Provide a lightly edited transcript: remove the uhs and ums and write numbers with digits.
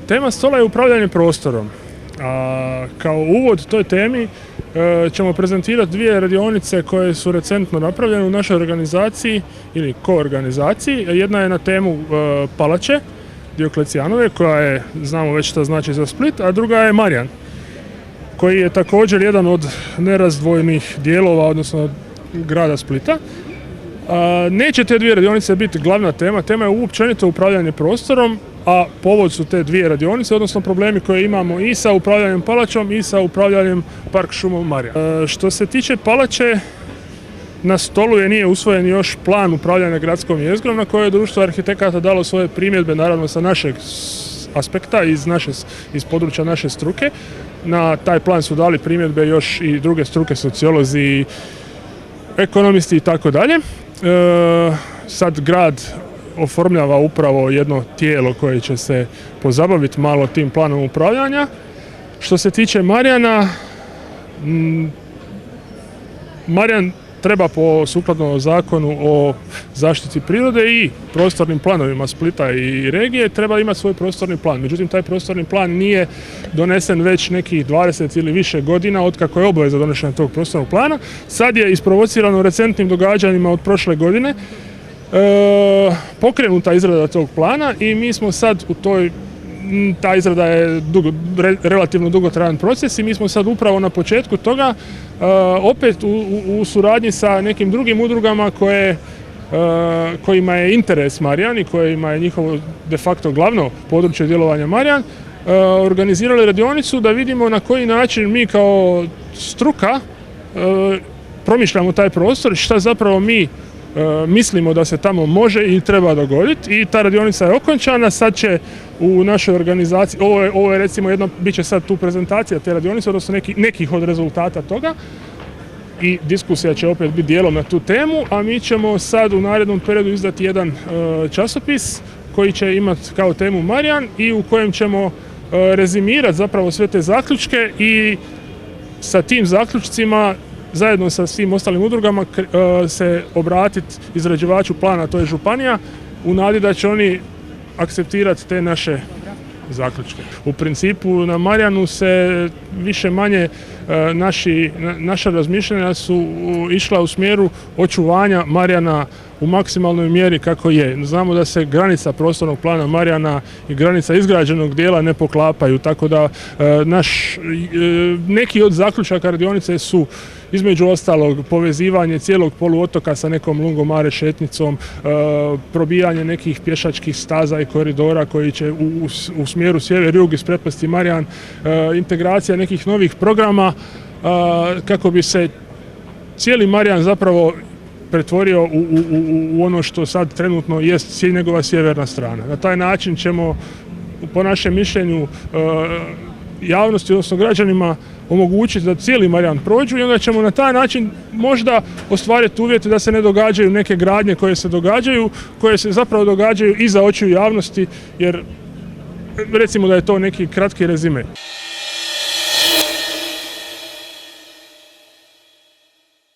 Tema stola je upravljanje prostorom. Kao uvod toj temi ćemo prezentirati dvije radionice koje su recentno napravljene u našoj organizaciji ili koorganizaciji. Jedna je na temu Palače Dioklecijanove, koja je, znamo već šta znači za Split, a druga je Marjan, koji je također jedan od nerazdvojnih dijelova, odnosno grada Splita. Neće te dvije radionice biti glavna tema, tema je uopćenito upravljanje prostorom, a povod su te dvije radionice, odnosno problemi koje imamo i sa upravljanjem Palačom i sa upravljanjem Park šumom Marjan. Što se tiče Palače, na stolu nije usvojen još plan upravljanja gradskom jezgrom na koje je Društvo arhitekata dalo svoje primjedbe, naravno sa našeg aspekta, iz područja naše struke. Na taj plan su dali primjedbe još i druge struke, sociolozi, ekonomisti i tako dalje. Sad grad oformljava upravo jedno tijelo koje će se pozabaviti malo tim planom upravljanja. Što se tiče Marjana, Marjan treba po sukladno zakonu o zaštiti prirode i prostornim planovima Splita i regije treba imati svoj prostorni plan. Međutim, taj prostorni plan nije donesen već nekih 20 ili više godina otkako je obaveza donošenja tog prostornog plana. Sad je isprovocirano recentnim događanjima od prošle godine pokrenuta izrada tog plana i mi smo sad u ta izrada je relativno dugotrajan proces i mi smo sad upravo na početku toga opet u suradnji sa nekim drugim udrugama kojima je interes Marjan i kojima je njihovo de facto glavno područje djelovanja Marjan, organizirali radionicu da vidimo na koji način mi kao struka promišljamo taj prostor i šta zapravo mi mislimo da se tamo može i treba dogoditi. I ta radionica je okončana, sad će u našoj organizaciji, ovo je recimo bit će sad tu prezentacija te radionice, odnosno nekih od rezultata toga i diskusija će opet biti dijelom na tu temu, a mi ćemo sad u narednom periodu izdati jedan časopis koji će imati kao temu Marjan i u kojem ćemo rezimirati zapravo sve te zaključke i sa tim zaključcima zajedno sa svim ostalim udrugama se obratiti izrađivaču plana, to je županija, u nadi da će oni akceptirati te naše zaključke. U principu na Marjanu se više manje naša razmišljanja su išla u smjeru očuvanja Marjana u maksimalnoj mjeri kako je. Znamo da se granica prostornog plana Marjana i granica izgrađenog dijela ne poklapaju, tako da neki od zaključaka radionice su između ostalog povezivanje cijelog poluotoka sa nekom lungomare šetnicom, probijanje nekih pješačkih staza i koridora koji će u smjeru sjever-jug isprepasti Marjan, integracija nekih novih programa kako bi se cijeli Marjan zapravo pretvorio u ono što sad trenutno jest njegova sjeverna strana. Na taj način ćemo, po našem mišljenju, javnosti, odnosno građanima, omogućiti da cijeli Marjan prođu i onda ćemo na taj način možda ostvariti uvjete da se ne događaju neke gradnje koje se zapravo događaju iza očiju javnosti, jer recimo da je to neki kratki rezime.